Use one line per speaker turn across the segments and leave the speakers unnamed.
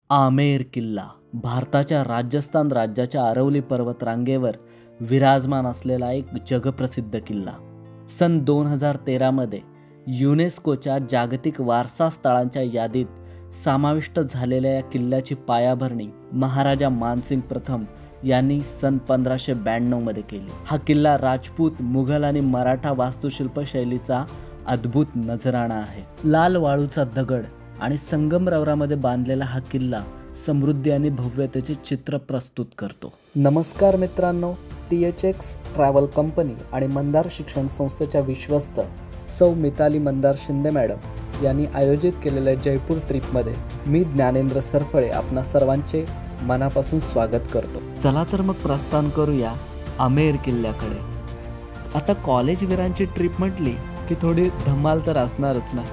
आमेर किल्ला भारताच्या राजस्थान राज्याच्या अरवली पर्वतरांगेवर विराजमान असलेला एक जगप्रसिद्ध किल्ला. सन 2013 मध्ये युनेस्कोच्या जागतिक वारसा स्थळांच्या यादीत समाविष्ट झालेल्या या किल्ल्याची पायाभरणी महाराजा मानसिंग प्रथम यांनी सन 1592 मध्ये केली. हा किल्ला राजपूत, मुघल आणि मराठा वास्तुशिल्प शैलीचा अद्भुत नजराणा आहे. लाल वाळूचा दगड आणि संगमरवरामध्ये बांधलेला हा किल्ला समृद्धी आणि भव्यतेचे चित्र प्रस्तुत करतो. नमस्कार मित्रांनो, THX ट्रॅव्हल कंपनी आणि मंदार शिक्षण संस्थेच्या विश्वस्त सौ मिताली मंदार शिंदे मॅडम यांनी आयोजित केलेल्या जयपूर ट्रिपमध्ये मी ज्ञानेंद्र सरफळे आपणा सर्वांचे मनापासून स्वागत करतो. चला तर मग प्रस्थान करूया आमेर किल्ल्याकडे. आता कॉलेजवीरांची ट्रिप म्हटली की थोडी धमाल तर असणारच ना.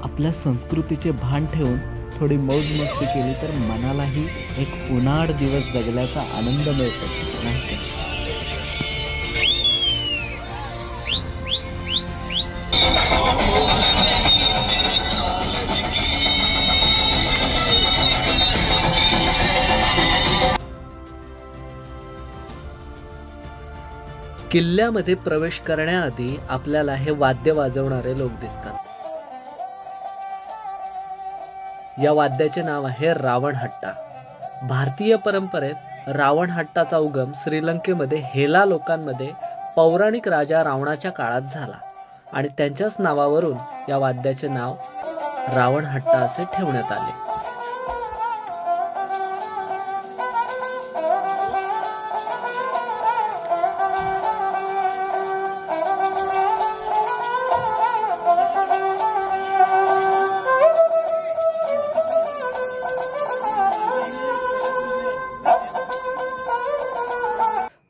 आपल्या संस्कृतीचे भान ठेवून थोडी मौज मस्ती केली तर मनालाही एक उन्हाळ दिवस जगल्याचा आनंद मिळतो, नाही का? किल्ल्यामध्ये प्रवेश करण्याआधी आपल्याला हे वाद्य वाजवणारे लोक दिसतात. या वाद्याचे नाव आहे रावणहट्टा. भारतीय परंपरेत रावणहट्टाचा उगम श्रीलंकेमध्ये हेला लोकांमध्ये पौराणिक राजा रावणाच्या काळात झाला आणि त्यांच्याच नावावरून या वाद्याचे नाव रावणहट्टा असे ठेवण्यात आले.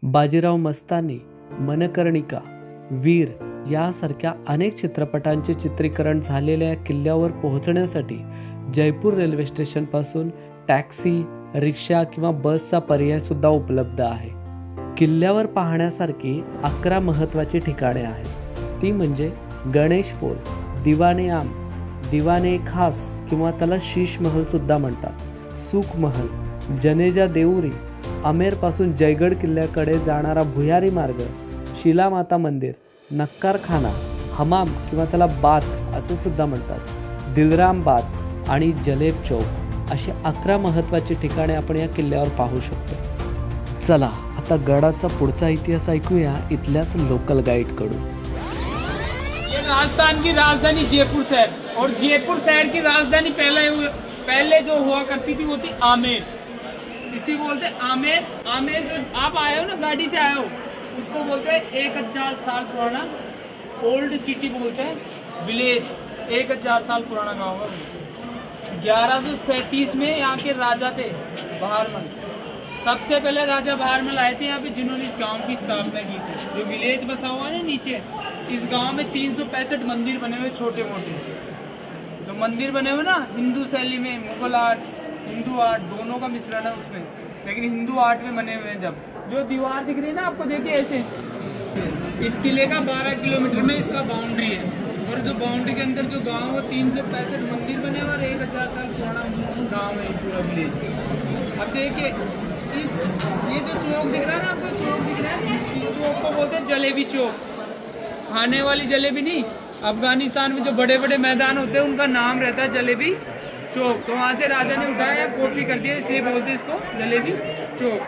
बाजीराव मस्तानी, मनकर्णिका, वीर यासारख्या अनेक चित्रपटांचे चित्रीकरण झालेल्या या किल्ल्यावर पोहोचण्यासाठी जयपूर रेल्वे स्टेशनपासून टॅक्सी, रिक्षा किंवा बसचा पर्याय सुद्धा उपलब्ध आहे. किल्ल्यावर पाहण्यासारखी 11 महत्त्वाची ठिकाणे आहेत. ती म्हणजे गणेश पोल, दिवाने आम, दिवाने खास किंवा त्याला शीश महल सुद्धा म्हणतात, सुख महल, जनेजा देऊरी, आमेरपासून जयगड किल्ल्याकडे जाणारा भुयारी मार्ग, शिलामाता मंदिर, नक्कारखाना, हमाम किंवा त्याला बाथ असे सुद्धा म्हणतात, दिलराम बाथ आणि जलेब चौक अशी 11 महत्त्वाची ठिकाणे आपण या किल्ल्यावर पाहू शकतो. चला आता गडाचा पुढचा इतिहास ऐकूया इथल्याच लोकल गाईड कडून.
राजस्थान की राजधानी जयपुर शहर और जयपुर शहर की राजधानी पहले जो हुआ करती थी वो थी आमेर. इसी बोलते आमेर. आमेर जो आप आए हो ना, गाड़ी से आए हो, उसको बोलते हैं 1000 साल पुराना ओल्ड सिटी बोलते हैं, विलेज 1000 साल पुराना गाँव है. 1137 में यहाँ के राजा थे बहारमल. सबसे पहले राजा बहारमल आए थे यहाँ पे, जिन्होंने इस गांव की स्थापना की थी. जो विलेज बसा हुआ है ना नीचे, इस गांव में 365 मंदिर बने हुए छोटे मोटे. जो मंदिर बने हुए ना हिंदू शैली में, मुगल आर्ट, हिंदू आर्ट दोनों का मिश्रण है उसमें, लेकिन हिंदू आर्ट में बने हुए हैं. जब जो दीवार दिख रही है ना आपको, देखिए ऐसे, इस किले का 12 किलोमीटर में इसका बाउंड्री है. और जो बाउंड्री के अंदर जो गांव है 365 मंदिर बने हुए और 1000 साल पुराना गांव है पूरा विलेज. अब देखिए ये जो चौक दिख रहा है ना आपको, चौक दिख रहा है, इस चौक को बोलते हैं जलेबी चौक. खाने वाली जलेबी नहीं, अफगानिस्तान में जो बड़े बड़े मैदान होते हैं उनका नाम रहता है जलेबी चौक. तो वहाँ से राजा ने उठाया, कॉपी कर दिया, इसलिए बोलते हैं इसको जलेबी चौक.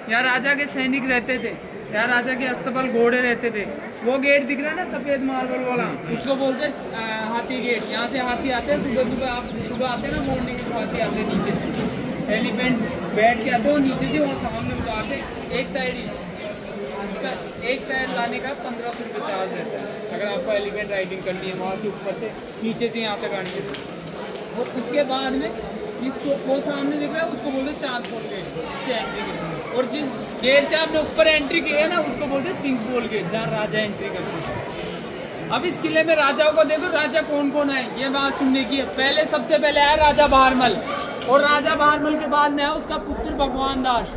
यहाँ राजा के सैनिक रहते थे, यहाँ राजा के अस्तबल घोड़े रहते थे. वो गेट दिख रहा है ना सफेद मार्बल वाला, उसको बोलते हैं हाथी गेट. यहाँ से हाथी आते हैं सुबह सुबह. आप सुबह आते हैं ना मॉर्निंग में, हाथी आते हैं नीचे से, एलिफेंट बैठ के आते हैं नीचे से, वहाँ सामने उतारते हैं. एक साइड ही उसका, एक साइड लाने का 1500 रुपये चार्ज रहता है अगर आपको एलिफेंट राइडिंग करनी है. वहाँ के ऊपर से नीचे से यहाँ तक आनी है. और उसके बाद में इस वो सामने दिख रहा है उसको बोलते हैं चांदपोल गेट, इससे एंट्री करते हैं. और जिस गेट से आपने ऊपर एंट्री की है ना उसको बोलते हैं सिंहपोल गेट, जहाँ राजा एंट्री करते हैं. अब इस किले में राजाओं को देखो, राजा कौन कौन है ये बात सुनने की है. पहले सबसे पहले आया राजा बहारमल, और राजा बहारमल के बाद में है उसका पुत्र भगवान दास,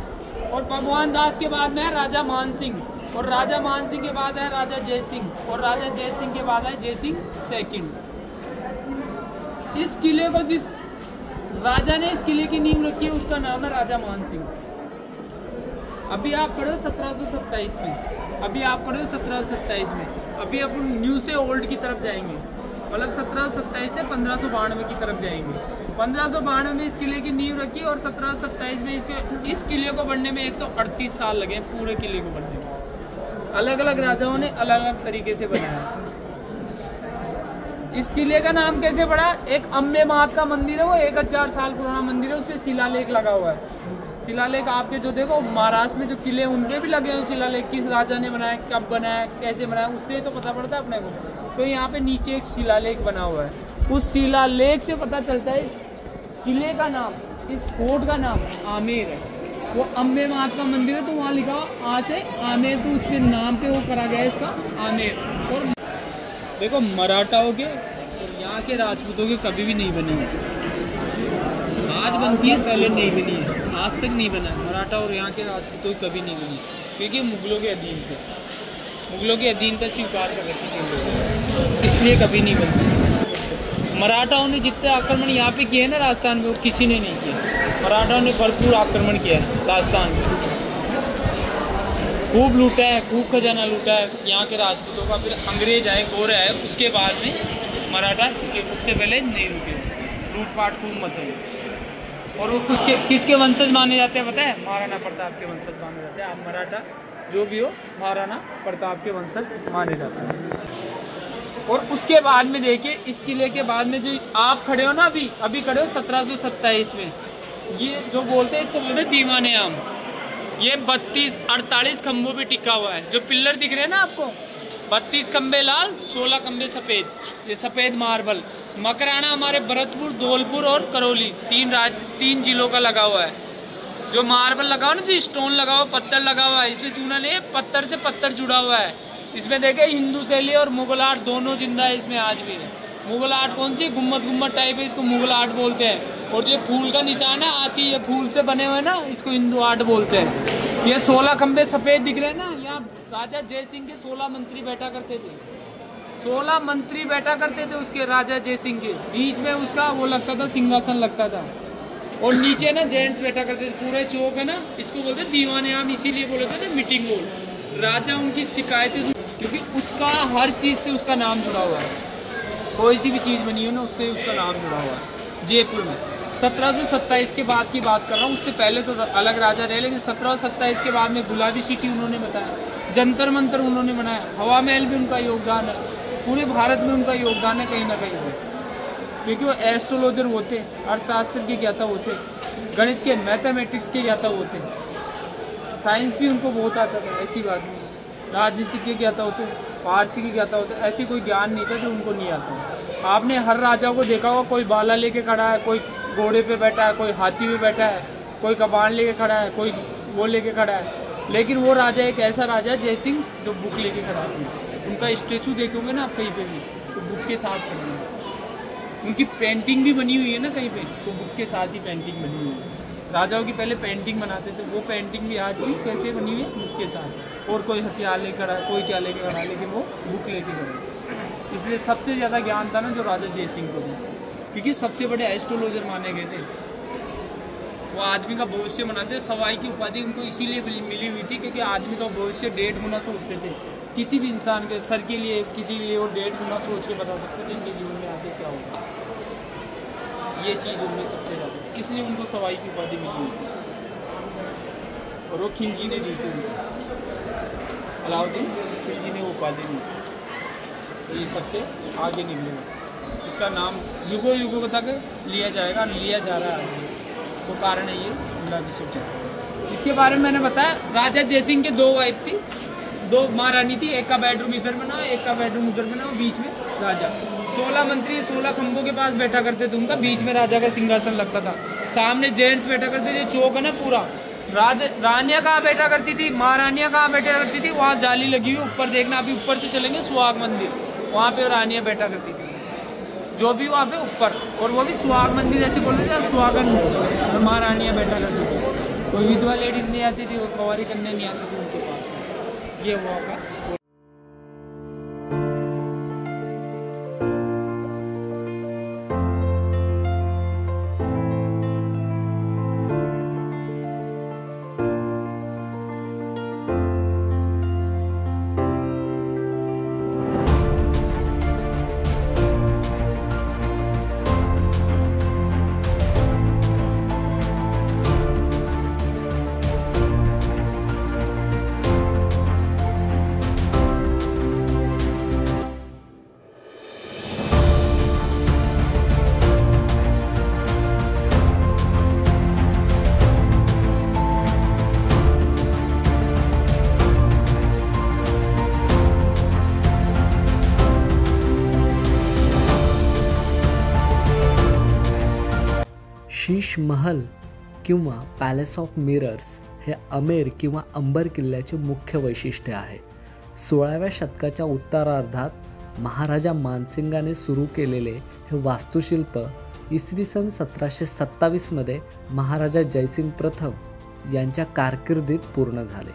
और भगवान दास के बाद में है राजा मानसिंह, और राजा मानसिंह के बाद है राजा जयसिंह, और राजा जयसिंह के बाद है जयसिंह सेकंड. इस किले को जिस राजा ने इस किले की नींव रखी है, उसका नाम है राजा मान सिंह। अभी आप खड़े हो 1727 में, अभी आप खड़े हो 1727 में। अभी अपन न्यू से ओल्ड की तरफ जाएंगे, मतलब 1727 से 1592 की तरफ जाएंगे। 1592 में इस किले की नींव रखी और 1727 में इस किले को बनने में 138 साल लगे, पूरे किले को बनने में। अलग अलग राजाओं ने अलग अलग तरीके से बनाया। इस किले का नाम कैसे पड़ा? एक अम्बे मात का मंदिर है, वो 1000 साल पुराना मंदिर है, उस पर शिलालेख लगा हुआ है। शिलालेख आपके जो देखो महाराष्ट्र में जो किले हैं उनपे भी लगे हुए शिलालेख, किस राजा ने बनाया, कब बनाया, कैसे बनाया, उससे तो पता पड़ता है अपने को। तो यहाँ पे नीचे एक शिलालेख बना हुआ है, उस शिलालेख से पता चलता है इस किले का नाम, इस फोर्ट का नाम आमेर है। वो अम्बे मात का मंदिर है, तो वहाँ लिखा आज से आमेर, तो उसके नाम पे वो करा गया इसका आमेर। और देखो मराठाओं के और यहाँ के राजपूतों के कभी भी नहीं बनी है, आज बनती है, पहले नहीं बनी है, आज तक नहीं बना है। मराठा और यहाँ के राजपूतों की कभी नहीं बनी, क्योंकि मुगलों के अधीन थे, मुगलों के अधीन का स्वीकार कर रखी थी, इसलिए कभी नहीं बनती। मराठाओं ने जितने आक्रमण यहाँ पे किए ना राजस्थान में, वो किसी ने नहीं किया। मराठाओं ने भरपूर आक्रमण किया है राजस्थान में, खूब लूटा है, खूब खजाना लूटा है यहाँ के राजपूतों का। फिर अंग्रेज आए, गोरे आए, उसके बाद में मराठा रुके, उससे पहले नहीं रुके, लूटपाट खूब मचे। और वो किसके वंशज माने जाते हैं पता है? महाराणा प्रताप के वंशज माने जाते हैं। आप मराठा जो भी हो, महाराणा प्रताप के वंशज माने जाते हैं। और उसके बाद में देखिए, इस किले के बाद में जो आप खड़े हो ना, अभी खड़े हो 1727 में, ये जो बोलते हैं इसको बोलते हैं दीवाने आम। ये 32-48 खंभों पे टिका हुआ है। जो पिल्लर दिख रहे हैं ना आपको, 32 खंबे लाल, 16 खंबे सफ़ेद, ये सफ़ेद मार्बल। मकराना हमारे भरतपुर, धौलपुर और करौली, 3 जिलों का लगा हुआ है। जो मार्बल लगा हुआ ना, जो स्टोन लगा हुआ, पत्थर लगा हुआ है, इसमें चूना नहीं है, पत्थर से पत्थर जुड़ा हुआ है। इसमें देखे हिंदू शैली और मुगल आर्ट दोनों जिंदा है इसमें आज भी। मुगल आर्ट कौन सी? गुम्बद टाइप है, इसको मुगल आर्ट बोलते हैं। और जो फूल का निशान है आती है, फूल से बने हुए ना, इसको हिंदू आर्ट बोलते हैं। ये 16 खंबे सफ़ेद दिख रहे हैं ना, यहाँ राजा जय सिंह के 16 मंत्री बैठा करते थे, 16 मंत्री बैठा करते थे उसके, राजा जय सिंह के। बीच में उसका वो लगता था, सिंहासन लगता था, और नीचे ना जेंट्स बैठा करते थे। पूरे चौक है ना, इसको बोलते दीवाने आम, इसीलिए बोलते थे मीटिंग हॉल। राजा उनकी शिकायतें, क्योंकि उसका हर चीज़ से उसका नाम जुड़ा हुआ है, कोई सी भी चीज़ बनी हो ना, उससे उसका नाम जुड़ा हुआ है। जयपुर में 1727 के बाद की बात कर रहा हूँ, उससे पहले तो अलग राजा रहे, लेकिन 1727 के बाद में गुलाबी सिटी उन्होंने बताया, जंतर मंतर उन्होंने बनाया, हवा महल भी उनका योगदान है, पूरे भारत में उनका योगदान है कहीं ना कहीं पे, क्योंकि वो एस्ट्रोलॉजर होते, अर्थशास्त्र के ज्ञाता होते, गणित के, मैथमेटिक्स के ज्ञाता होते, साइंस भी उनको बहुत आता था, ऐसी बात नहीं। राजनीति के ज्ञाता होते, फारसी के ज्ञाता होते, ऐसी कोई ज्ञान नहीं था जो उनको नहीं आता। आपने हर राजा को देखा होगा, कोई बाला लेके खड़ा है, कोई घोड़े पे बैठा है, कोई हाथी पे बैठा है, कोई कमान लेके खड़ा है, कोई वो लेके खड़ा है, लेकिन वो राजा एक ऐसा राजा है जय सिंह, जो बुक लेके खड़ा है। उनका स्टेचू देखोगे ना आप कहीं पे भी, तो बुक के साथ खड़े हैं। उनकी पेंटिंग भी बनी हुई है ना कहीं पे, तो बुक के साथ ही पेंटिंग बनी हुई है। राजाओं की पहले पेंटिंग बनाते थे, वो पेंटिंग भी आज भी कैसे बनी हुई है? बुक के साथ। और कोई हथियार लेकर खड़ा है, कोई क्या लेके खड़ा है, लेकिन वो बुक लेके खड़ा है। इसलिए सबसे ज़्यादा ज्ञान था ना जो राजा जय सिंह को था, क्योंकि सबसे बड़े एस्ट्रोलॉजर माने गए थे। वो आदमी का भविष्य बनाते, सवाई की उपाधि उनको इसीलिए मिली हुई थी, क्योंकि आदमी का भविष्य 1.5 गुना सोचते थे। किसी भी इंसान के सर के लिए, किसी के लिए वो 1.5 गुना सोच के बता सकते थे इनके जीवन में आगे क्या होगा। ये चीज़ उनमें सबसे ज़्यादा, इसलिए उनको सवाई की उपाधि मिली हुई थी, और वो खिलजी ने दी थी उनको, अलाउद्दीन खिलजी ने वो उपाधि दी थी। तो ये सबसे आगे निकलेगा, इसका नाम युगों युगों तक लिया जाएगा, लिया जा रहा है। वो कारण है ये गुलाबी सिटी। इसके बारे में मैंने बताया, राजा जयसिंह के 2 वाइफ थी, 2 महारानी थी, एक का बेडरूम इधर बना, एक का बेडरूम उधर बना, बीच में राजा। 16 मंत्री 16 खंभों के पास बैठा करते थे, उनका बीच में राजा का सिंहासन लगता था, सामने जेंट्स बैठा करते थे, चौक है ना पूरा। रानियाँ कहाँ बैठा करती थी, महारानियाँ कहाँ बैठा करती थी, वहाँ जाली लगी हुई, ऊपर देखना, अभी ऊपर से चलेंगे सुहाग मंदिर, वहाँ पे रानियाँ बैठा करती थी, जो भी वहाँ पे ऊपर, और वो भी सुहाग मंदिर ऐसे बोलते थे, सुहागन महारानियाँ बैठा करती थी। कोई विधवा लेडीज़ नहीं आती थी, वो कुंवारी कन्या नहीं आती थी उनके पास। ये हुआ का
शीश महल किंवा पॅलेस ऑफ मिरर्स हे आमेर किंवा अंबर किल्ल्याचे मुख्य वैशिष्ट्य आहे. 16व्या शतकाच्या उत्तरार्धात महाराजा मानसिंगाने सुरू केलेले हे वास्तुशिल्प इसवी सन 1727मध्ये महाराजा जयसिंग प्रथम यांच्या कारकिर्दीत पूर्ण झाले.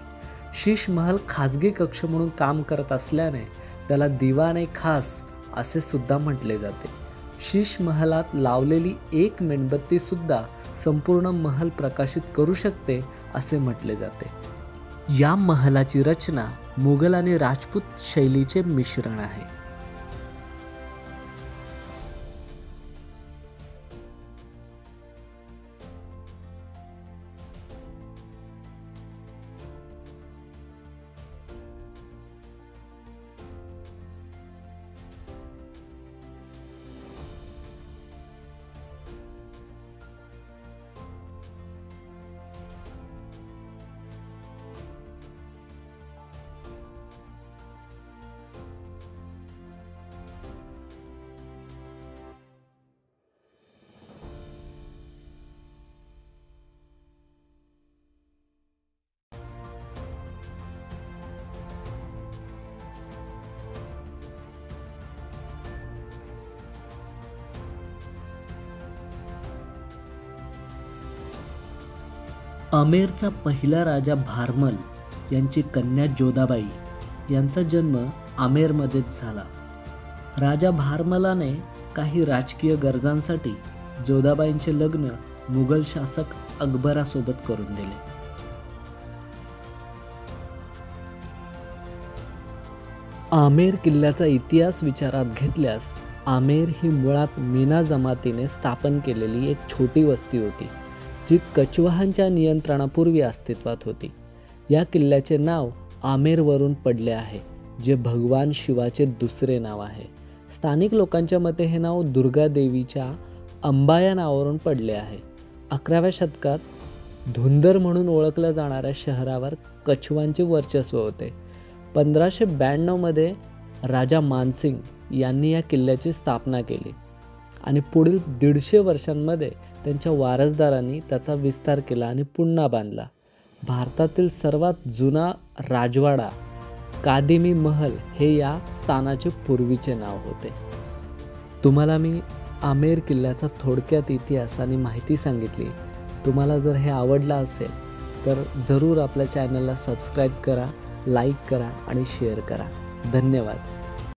शीश महल खाजगी कक्ष म्हणून काम करत असल्याने त्याला दिवाने खास असे सुद्धा म्हटले जाते. शीश महलात लावलेली एक मेणबत्ती सुद्धा संपूर्ण महल प्रकाशित करू शकते असे म्हटले जाते. या महलाची रचना मुघल आणि राजपूत शैलीचे मिश्रण आहे. आमेरचा पहिला राजा भारमल यांची कन्या जोधाबाई यांचा जन्म आमेरमध्येच झाला. राजा भारमलाने काही राजकीय गरजांसाठी जोधाबाईंचे लग्न मुघल शासक अकबरासोबत करून दिले. आमेर किल्ल्याचा इतिहास विचारात घेतल्यास आमेर ही मुळात मीना जमातीने स्थापन केलेली एक छोटी वस्ती होती, जी कछवाहांच्या नियंत्रणापूर्वी अस्तित्वात होती. या किल्ल्याचे नाव आमेरवरून पडले आहे, जे भगवान शिवाचे दुसरे नाव आहे. स्थानिक लोकांच्या मते हे नाव दुर्गा देवीच्या अंबा या नावावरून पडले आहे. 11व्या शतकात धुंदर म्हणून ओळखल्या जाणाऱ्या शहरावर कछवांचे वर्चस्व होते. 1592मध्ये राजा मानसिंग यांनी या किल्ल्याची स्थापना केली आणि पुढील 150 वर्षांमध्ये त्यांच्या वारसदारांनी त्याचा विस्तार केला आणि पुन्हा बांधला. भारतातील सर्वात जुना राजवाडा कादिमी महल हे या स्थानाचे पूर्वीचे नाव होते. तुम्हाला मी आमेर किल्ल्याचा थोडक्यात इतिहास आणि माहिती सांगितली. तुम्हाला जर हे आवडलं असेल तर जरूर आपल्या चॅनलला सबस्क्राईब करा, लाईक करा आणि शेअर करा. धन्यवाद.